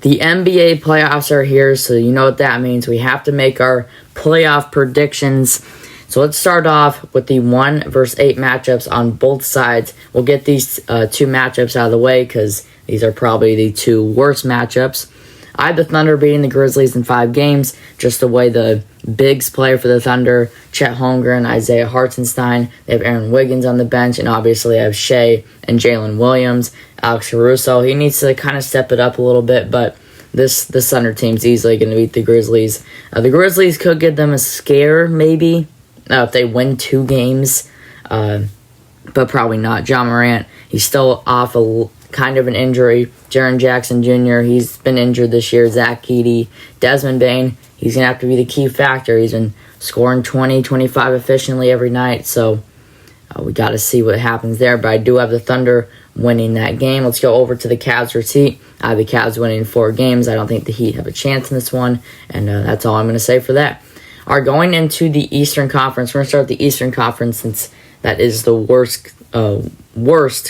The NBA playoffs are here, so you know what that means. We have to make our playoff predictions. So let's start off with the 1 versus 8 matchups on both sides. We'll get these two matchups out of the way because these are probably the two worst matchups. I have the Thunder beating the Grizzlies in 5 games, just the way the bigs play for the Thunder. Chet Holmgren, Isaiah Hartenstein. They have Aaron Wiggins on the bench, and obviously they have Shea and Jalen Williams. Alex Caruso, he needs to kind of step it up a little bit, but this Thunder team's easily going to beat the Grizzlies. The Grizzlies could give them a scare, maybe, if they win 2 games, but probably not. Ja Morant, he's still off kind of an injury. Jaren Jackson Jr., he's been injured this year. Zach Edey, Desmond Bane, he's going to have to be the key factor. He's been scoring 20, 25 efficiently every night, so we got to see what happens there. But I do have the Thunder winning that game. Let's go over to the Cavs versus Heat. I have the Cavs winning 4 games. I don't think the Heat have a chance in this one, and that's all I'm going to say for that. All right, going into the Eastern Conference, we're going to start with the Eastern Conference since that is the worst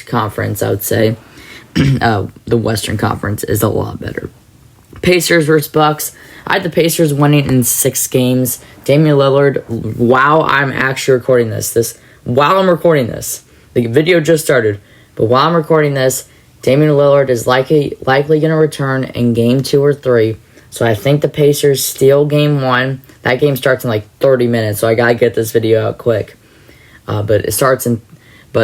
conference, I would say. The Western Conference is a lot better. Pacers versus Bucks. I had the Pacers winning in 6 games. Damian Lillard, while I'm actually recording this. While I'm recording this, the video just started, but while I'm recording this, Damian Lillard is likely going to return in game 2 or 3. So I think the Pacers steal game 1. That game starts in like 30 minutes, so I gotta get this video out quick. But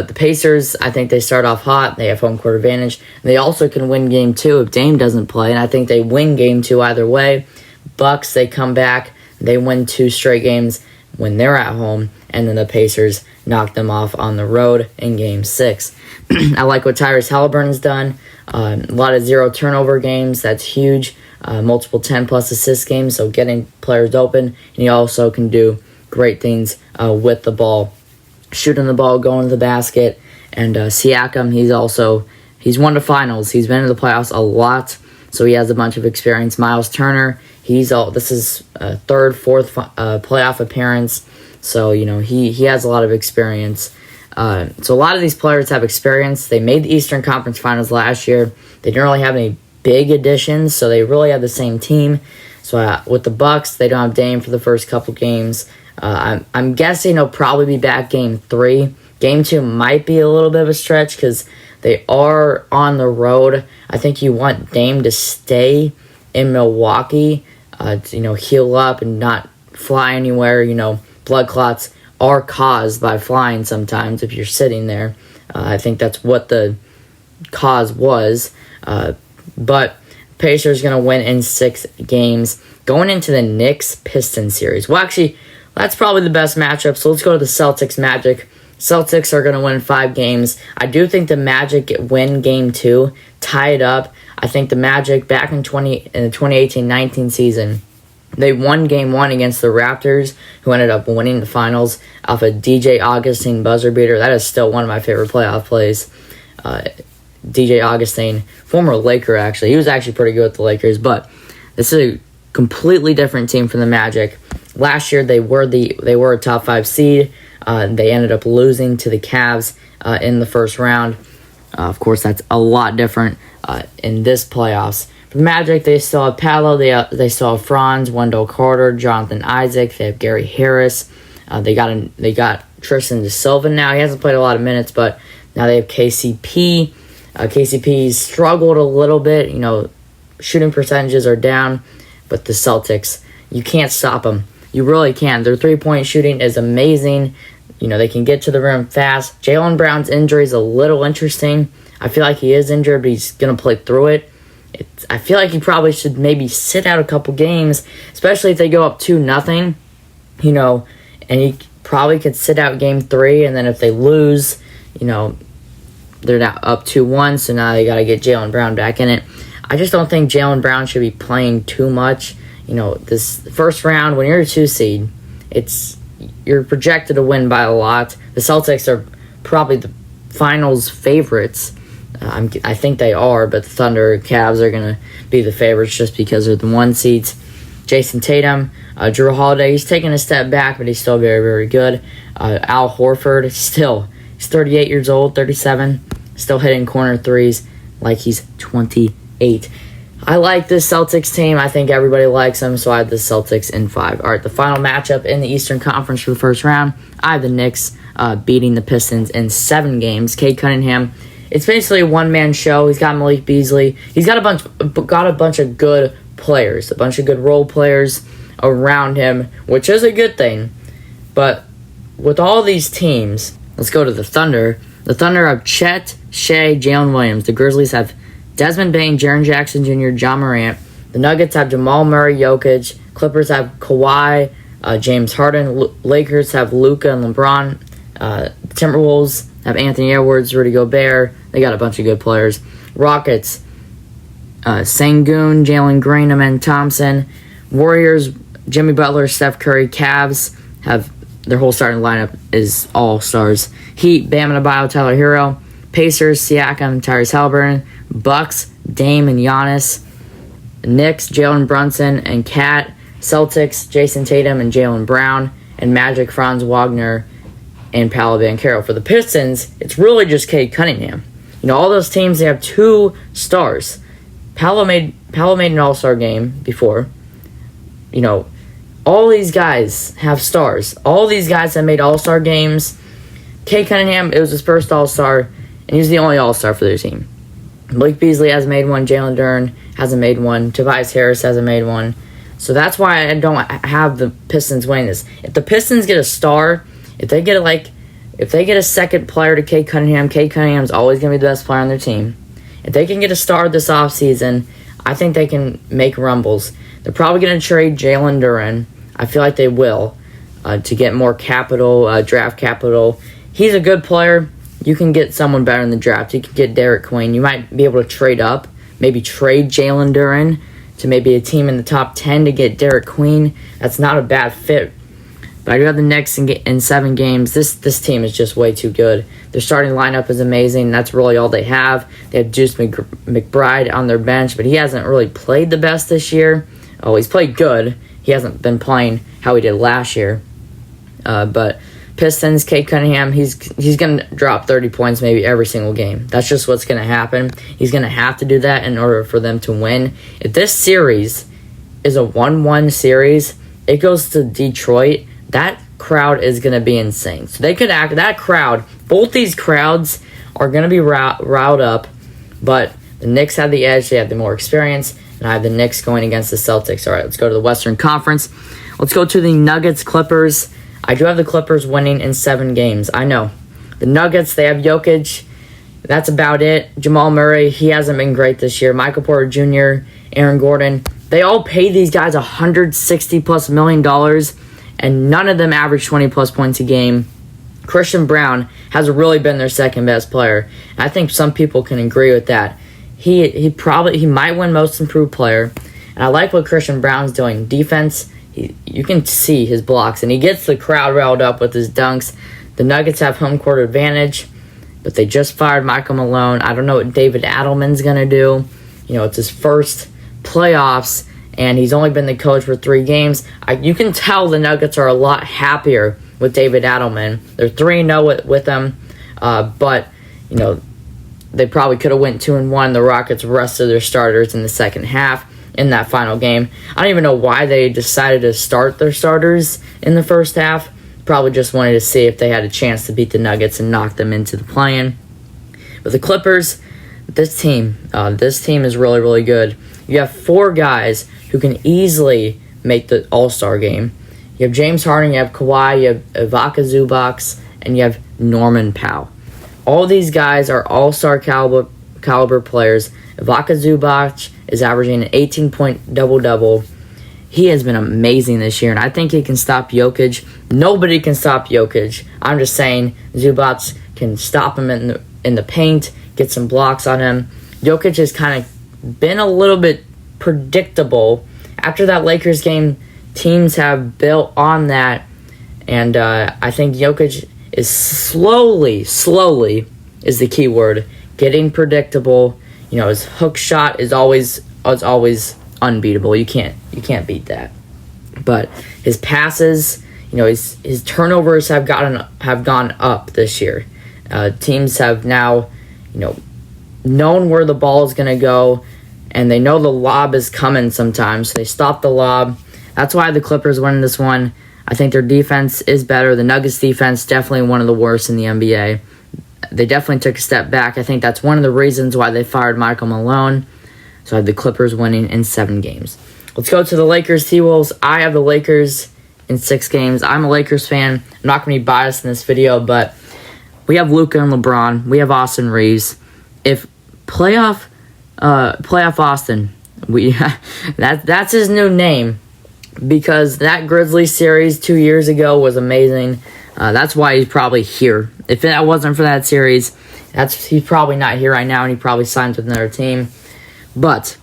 the Pacers, I think they start off hot. They have home court advantage. They also can win game 2 if Dame doesn't play, and I think they win game 2 either way. Bucks, they come back. They win 2 straight games when they're at home, and then the Pacers knock them off on the road in game 6. I like what Tyrese Halliburton's done. A lot of 0 turnover games. That's huge. Multiple 10-plus assist games, so getting players open. And he also can do great things with the ball. Shooting the ball, going to the basket. And Siakam, he's won the finals. He's been in the playoffs a lot, so he has a bunch of experience. Miles Turner, this is third, fourth playoff appearance, so he has a lot of experience. So a lot of these players have experience. They made the Eastern Conference Finals last year. They didn't really have any big additions, so they really have the same team. So with the Bucks, they don't have Dame for the first couple games. I'm guessing he'll probably be back game 3. Game 2 might be a little bit of a stretch because they are on the road. I think you want Dame to stay in Milwaukee, heal up and not fly anywhere. Blood clots are caused by flying sometimes if you're sitting there. I think that's what the cause was. But Pacers going to win in 6 games. Going into the Knicks-Pistons series. Well, actually, that's probably the best matchup. So let's go to the Celtics-Magic. Celtics are going to win 5 games. I do think the Magic win game 2, tie it up. I think the Magic back in the 2018-19 season, they won game 1 against the Raptors, who ended up winning the finals off a DJ Augustine buzzer beater. That is still one of my favorite playoff plays. DJ Augustine, former Laker actually. He was actually pretty good with the Lakers, but this is a completely different team from the Magic. Last year they were a top 5 seed. They ended up losing to the Cavs in the first round. Of course, that's a lot different in this playoffs. For the Magic, they still have Paolo, they still have Franz, Wendell Carter, Jonathan Isaac. They have Gary Harris. They got Tristan da Silva now. He hasn't played a lot of minutes, but now they have KCP. KCP's struggled a little bit. Shooting percentages are down, but the Celtics, you can't stop them. You really can't. Their 3-point shooting is amazing. They can get to the rim fast. Jaylen Brown's injury is a little interesting. I feel like he is injured, but he's going to play through it. I feel like he probably should maybe sit out a couple games, especially if they go up 2-0, and he probably could sit out game 3, and then if they lose, they're now up 2-1, so now they got to get Jaylen Brown back in it. I just don't think Jaylen Brown should be playing too much. This first round, when you're a 2 seed, you're projected to win by a lot. The Celtics are probably the finals favorites. I think they are, but the Thunder Cavs are going to be the favorites just because they're the 1 seeds. Jason Tatum, Jrue Holiday, he's taking a step back, but he's still very, very good. Al Horford, he's 38 years old, 37, still hitting corner threes like he's 28. I like this Celtics team. I think everybody likes them, so I have the Celtics in 5. All right, the final matchup in the Eastern Conference for the first round, I have the Knicks beating the Pistons in 7 games. Cade Cunningham, it's basically a one-man show. He's got Malik Beasley. He's got a bunch of good players, a bunch of good role players around him, which is a good thing. But with all these teams, let's go to the Thunder. The Thunder have Chet, Shea, Jalen Williams. The Grizzlies have Desmond Bane, Jaren Jackson Jr., John Morant. The Nuggets have Jamal Murray, Jokic. Clippers have Kawhi, James Harden. Lakers have Luka and LeBron. Timberwolves have Anthony Edwards, Rudy Gobert. They got a bunch of good players. Rockets, Sengun, Jalen Green, Amen Thompson. Warriors, Jimmy Butler, Steph Curry. Cavs have their whole starting lineup is all-stars. Heat, Bam Adebayo, Tyler Hero. Pacers, Siakam, Tyrese Halliburton. Bucks, Dame and Giannis. Knicks, Jalen Brunson and Cat. Celtics, Jason Tatum and Jaylen Brown. And Magic, Franz Wagner and Paolo Banchero. For the Pistons, it's really just Cade Cunningham. You know, all those teams, they have 2 stars. Paolo made an all-star game before. You know, all these guys have stars. All these guys have made all-star games. Cade Cunningham, it was his first all-star, and he was the only all-star for their team. Malik Beasley hasn't made one. Jalen Duren hasn't made one. Tobias Harris hasn't made one. So that's why I don't have the Pistons winning this. If the Pistons get a star, if they get a second player to Cade Cunningham's always going to be the best player on their team. If they can get a star this offseason, I think they can make rumbles. They're probably going to trade Jalen Duren. I feel like they will to get more capital, draft capital. He's a good player. You can get someone better in the draft. You can get Derek Queen. You might be able to trade up, maybe trade Jalen Duren to maybe a team in the top 10 to get Derek Queen. That's not a bad fit. But I do have the Knicks in 7 games. This team is just way too good. Their starting lineup is amazing. That's really all they have. They have Juice McBride on their bench, but he hasn't really played the best this year. Oh, he's played good. He hasn't been playing how he did last year. But Pistons, Cade Cunningham, he's going to drop 30 points maybe every single game. That's just what's going to happen. He's going to have to do that in order for them to win. If this series is a 1-1 series, it goes to Detroit, that crowd is going to be insane. So they could act, that crowd, both these crowds are going to be riled up, but the Knicks have the edge, they have the more experience, and I have the Knicks going against the Celtics. All right, let's go to the Western Conference. Let's go to the Nuggets-Clippers. I do have the Clippers winning in 7 games. I know. The Nuggets, they have Jokic. That's about it. Jamal Murray, he hasn't been great this year. Michael Porter Jr., Aaron Gordon. They all paid these guys $160+ million, and none of them average 20+ points a game. Christian Brown has really been their second best player. I think some people can agree with that. He might win Most Improved Player. And I like what Christian Brown's doing. Defense, you can see his blocks, and he gets the crowd riled up with his dunks. The Nuggets have home court advantage, but they just fired Michael Malone. I don't know what David Adelman's going to do. You know, it's his first playoffs, and he's only been the coach for 3 games. You can tell the Nuggets are a lot happier with David Adelman. They're 3-0 with him, but, you know, they probably could have went 2-1. The Rockets rested their starters in the second half in that final game. I don't even know why they decided to start their starters in the first half. Probably just wanted to see if they had a chance to beat the Nuggets and knock them into the play-in. But the Clippers, this team is really, really good. You have 4 guys who can easily make the All-Star game. You have James Harden, you have Kawhi, you have Ivica Zubac, and you have Norman Powell. All these guys are All-Star caliber players. Ivica Zubac is averaging an 18-point double-double. He has been amazing this year, and I think he can stop Jokic. Nobody can stop Jokic. I'm just saying Zubac can stop him in the paint, get some blocks on him. Jokic has kind of been a little bit predictable. After that Lakers game, teams have built on that, and I think Jokic is slowly is the key word, getting predictable. You know, his hook shot is always unbeatable. You can't beat that. But his passes, you know, his turnovers have gone up this year. Teams have now, you know, known where the ball is going to go, and they know the lob is coming sometimes, so they stop the lob. That's why the Clippers win this one. I think their defense is better. The Nuggets defense definitely one of the worst in the NBA. They definitely took a step back. I think that's one of the reasons why they fired Michael Malone. So I have the Clippers winning in 7 games. Let's go to the Lakers T-Wolves. I have the Lakers in 6 games. I'm a Lakers fan. I'm not going to be biased in this video, but we have Luka and LeBron. We have Austin Reeves. If playoff Austin, that's his new name, because that Grizzlies series 2 years ago was amazing. That's why he's probably here. If that wasn't for that series, he's probably not here right now, and he probably signs with another team. But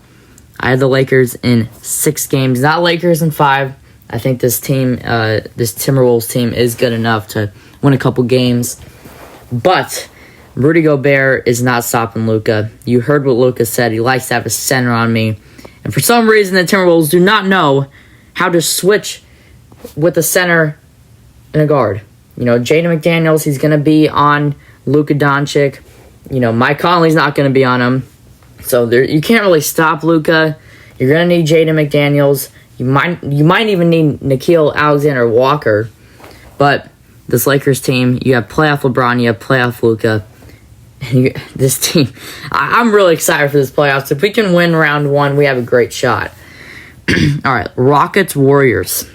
I have the Lakers in 6 games, not Lakers in 5. I think this team, this Timberwolves team, is good enough to win a couple games. But Rudy Gobert is not stopping Luka. You heard what Luka said. He likes to have a center on me. And for some reason, the Timberwolves do not know how to switch with a center and a guard. Jaden McDaniels, he's going to be on Luka Doncic. Mike Conley's not going to be on him. So you can't really stop Luka. You're going to need Jaden McDaniels. You might even need Nickeil Alexander-Walker. But this Lakers team, you have playoff LeBron, you have playoff Luka. This team, I'm really excited for this playoffs. If we can win round 1, we have a great shot. All right, Rockets-Warriors.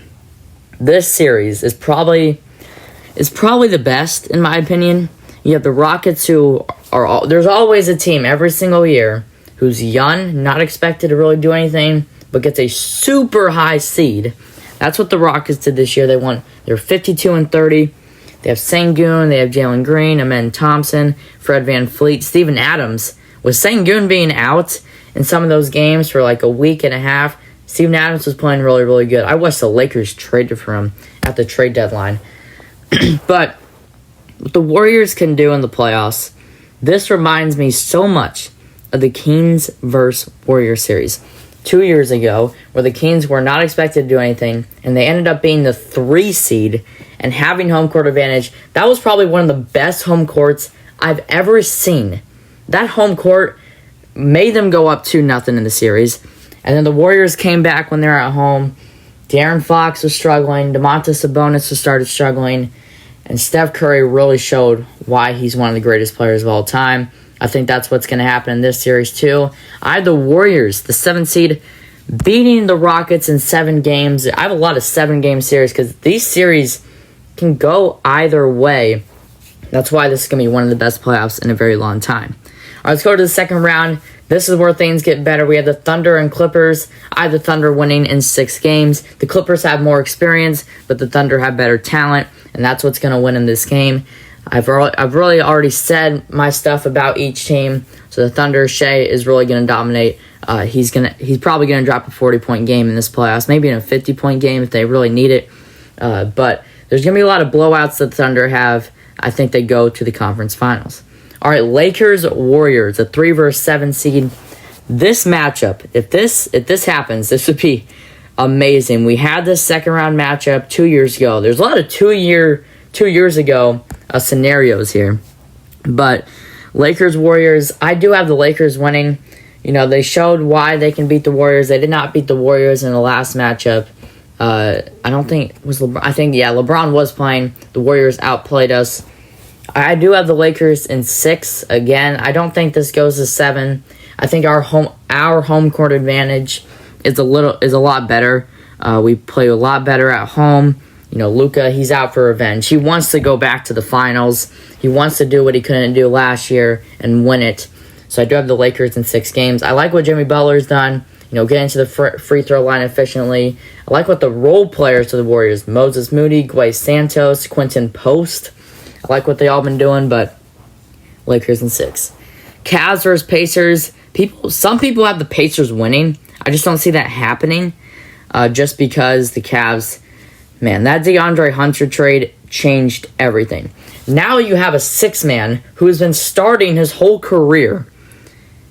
This series is probably the best, in my opinion. You have the Rockets, who are there's always a team every single year who's young, not expected to really do anything, but gets a super high seed. That's what the Rockets did this year. They're 52-30. They have Sengun, they have Jalen Green, Amen Thompson, Fred VanVleet, Steven Adams. With Sengun being out in some of those games for like a week and a half, Steven Adams was playing really, really good. I wish the Lakers traded for him at the trade deadline. But what the Warriors can do in the playoffs, this reminds me so much of the Kings vs. Warriors series 2 years ago, where the Kings were not expected to do anything, and they ended up being the 3 seed and having home court advantage. That was probably one of the best home courts I've ever seen. That home court made them go up 2-0 in the series. And then the Warriors came back when they were at home. De'Aaron Fox was struggling. Domantas Sabonis was started struggling. And Steph Curry really showed why he's one of the greatest players of all time. I think that's what's going to happen in this series too. I have the Warriors, the 7th seed, beating the Rockets in 7 games. I have a lot of 7-game series because these series can go either way. That's why this is going to be one of the best playoffs in a very long time. All right, let's go to the second round. This is where things get better. We have the Thunder and Clippers. I have the Thunder winning in 6 games. The Clippers have more experience, but the Thunder have better talent, and that's what's going to win in this game. I've really already said my stuff about each team. So the Thunder, Shea is really going to dominate. He's probably going to drop a 40-point game in this playoffs, maybe in a 50-point game if they really need it. But there's going to be a lot of blowouts that the Thunder have. I think they go to the conference finals. All right, Lakers-Warriors, a 3 vs. 7 seed. This matchup, if this happens, this would be amazing. We had this second-round matchup 2 years ago. There's a lot of 2 years ago scenarios here. But Lakers-Warriors, I do have the Lakers winning. They showed why they can beat the Warriors. They did not beat the Warriors in the last matchup. I don't think it was LeBron. I think, LeBron was playing. The Warriors outplayed us. I do have the Lakers in 6 again. I don't think this goes to 7. I think our home court advantage is a lot better. We play a lot better at home. Luka, he's out for revenge. He wants to go back to the finals. He wants to do what he couldn't do last year and win it. So I do have the Lakers in 6 games. I like what Jimmy Butler's done. Getting to the free throw line efficiently. I like what the role players of the Warriors, Moses Moody, Gway Santos, Quentin Post, I like what they all been doing, but Lakers in 6. Cavs versus Pacers. Some people have the Pacers winning. I just don't see that happening. Just because the Cavs, man, that DeAndre Hunter trade changed everything. Now you have a 6-man who has been starting his whole career.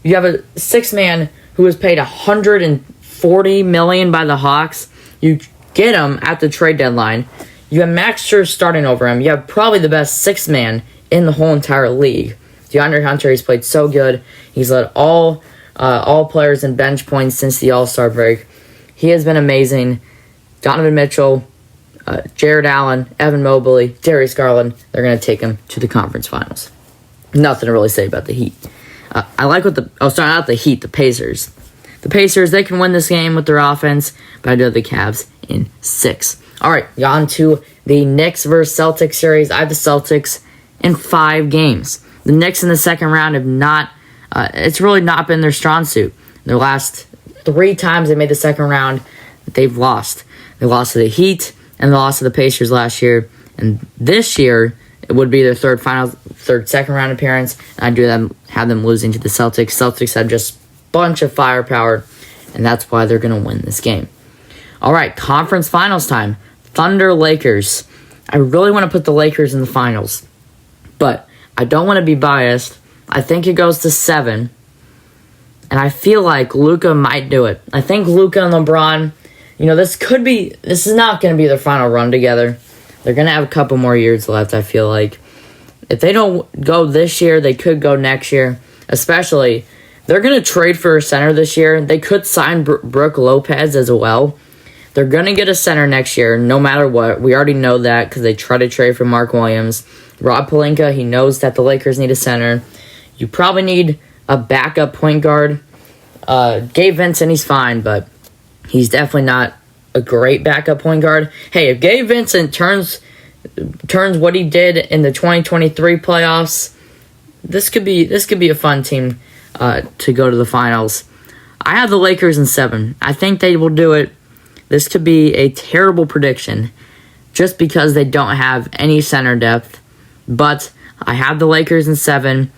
You have a 6-man who was paid $140 million by the Hawks. You get him at the trade deadline. You have Max Scherzer starting over him. You have probably the best 6-man in the whole entire league. DeAndre Hunter, he's played so good. He's led all all players and bench points since the All-Star break. He has been amazing. Donovan Mitchell, Jared Allen, Evan Mobley, Darius Garland, they're going to take him to the conference finals. Nothing to really say about the Heat. Not the Heat, the Pacers. The Pacers, they can win this game with their offense, but I do have the Cavs in 6. All right, on to the Knicks versus Celtics series. I have the Celtics in 5 games. The Knicks in the second round have not, it's really not been their strong suit. Their last 3 times they made the second round, they've lost. They lost to the Heat and they lost to the Pacers last year. And this year, it would be their third second round appearance. And I do have them losing to the Celtics. Celtics have just a bunch of firepower, and that's why they're going to win this game. All right, conference finals time. Thunder Lakers. I really want to put the Lakers in the finals, but I don't want to be biased. I think it goes to 7, and I feel like Luka might do it. I think Luka and LeBron, this is not going to be their final run together. They're going to have a couple more years left, I feel like. If they don't go this year, they could go next year. Especially, they're going to trade for a center this year. They could sign Brook Lopez as well. They're going to get a center next year, no matter what. We already know that because they try to trade for Mark Williams. Rob Pelinka, he knows that the Lakers need a center. You probably need a backup point guard. Gabe Vincent, he's fine, but he's definitely not a great backup point guard. Hey, if Gabe Vincent turns what he did in the 2023 playoffs, this could be a fun team to go to the finals. I have the Lakers in 7. I think they will do it. This could be a terrible prediction just because they don't have any center depth, but I have the Lakers in 7.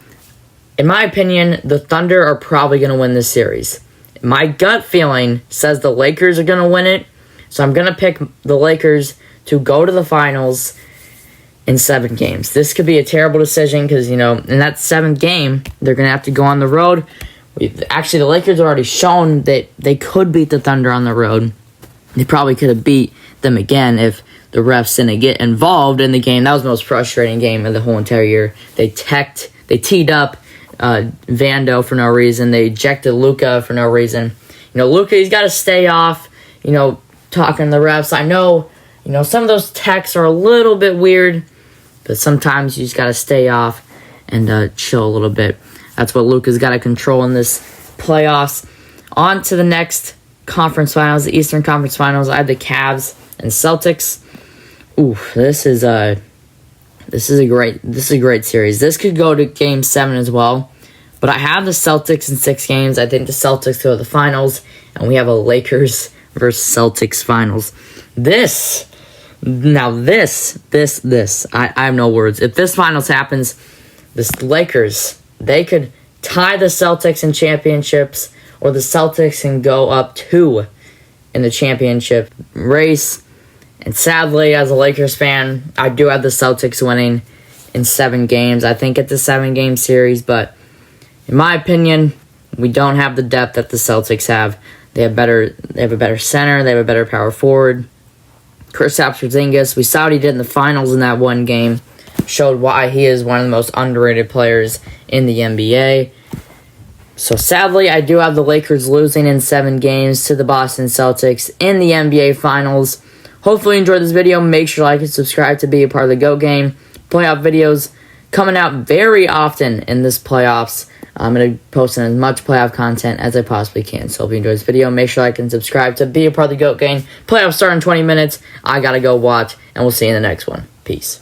In my opinion, the Thunder are probably going to win this series. My gut feeling says the Lakers are going to win it, so I'm going to pick the Lakers to go to the finals in 7 games. This could be a terrible decision because, in that 7th game, they're going to have to go on the road. Actually, the Lakers have already shown that they could beat the Thunder on the road. They probably could have beat them again if the refs didn't get involved in the game. That was the most frustrating game of the whole entire year. They teed up Vando for no reason. They ejected Luka for no reason. Luka, he's got to stay off, talking to the refs. I know, some of those texts are a little bit weird, but sometimes you just got to stay off and chill a little bit. That's what Luka's got to control in this playoffs. On to the next conference finals, the Eastern Conference Finals. I have the Cavs and Celtics. Ooh, this is a great series. This could go to Game 7 as well, but I have the Celtics in 6 games. I think the Celtics go to the finals, and we have a Lakers versus Celtics finals. I have no words. If this finals happens, the Lakers, they could tie the Celtics in championships, or the Celtics can go up 2 in the championship race. And sadly, as a Lakers fan, I do have the Celtics winning in 7 games. I think it's a 7-game series, but in my opinion, we don't have the depth that the Celtics have. They have a better center. They have a better power forward. Kristaps Porzingis, we saw what he did in the finals in that one game. Showed why he is one of the most underrated players in the NBA. So sadly, I do have the Lakers losing in 7 games to the Boston Celtics in the NBA Finals. Hopefully you enjoyed this video. Make sure to like and subscribe to be a part of the GOAT Game. Playoff videos coming out very often in this playoffs. I'm going to post as much playoff content as I possibly can. So if you enjoyed this video, make sure to like and subscribe to be a part of the GOAT Game. Playoffs start in 20 minutes. I got to go watch, and we'll see you in the next one. Peace.